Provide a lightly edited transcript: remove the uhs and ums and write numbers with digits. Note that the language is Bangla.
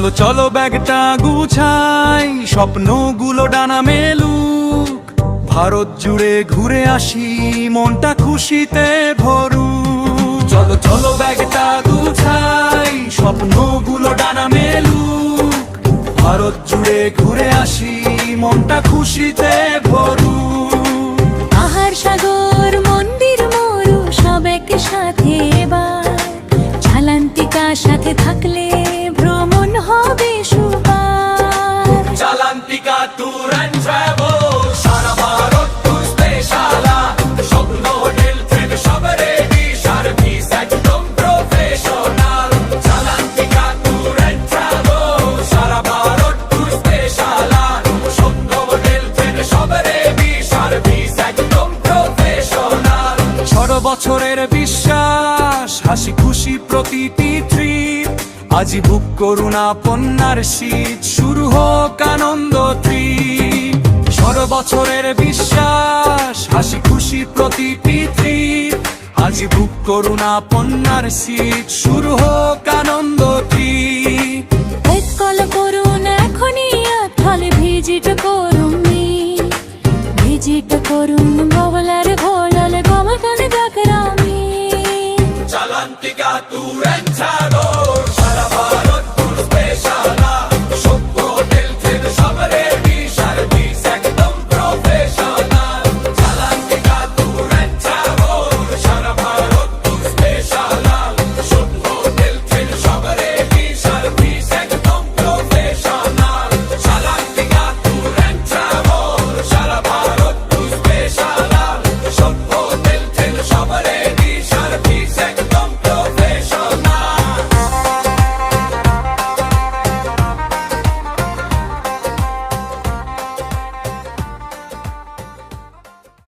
চলো চলো ব্যাগটা গুছাই, স্বপ্নগুলো ডানা মেলুক, ভারত জুড়ে ঘুরে আসি, মনটা খুশিতে ভরুক। চলো চলো ব্যাগটা গুছাই, স্বপ্নগুলো ডানা মেলুক, ভারত জুড়ে ঘুরে আসি, মনটা খুশিতে ভরুক। পাহাড় সাগর মন্দির মরু সব একসাথে এবার, চালান্তিকা সাথে থাকলে ভ্রমণ হবে সুপার। চালান্তিকা ট্যুর অ্যান্ড ট্রাভেল, সারা ভারত ঘুরতে শালা, স্বপ্ন হোটেল থেকে সব রেডি, সার্ভিস একদম প্রফেশনাল। চালান্তিকা ট্যুর অ্যান্ড ট্রাভেল, সারা ভারত ঘুরতে শালা, স্বপ্ন হোটেল থেকে সব রেডি, সার্ভিস একদম প্রফেশনাল। 6 বছরের বিশ্বাস, হাসি খুশি প্রতিটি ট্রিপ, আজই বুক করুন আপনার সিট, শুরু হোক আনন্দ ট্রিপ। 6 বছরের বিশ্বাস, হাসি খুশি প্রতিটি ট্রিপ, আজই বুক করুন আপনার সিট, শুরু হোক আনন্দ ট্রিপ।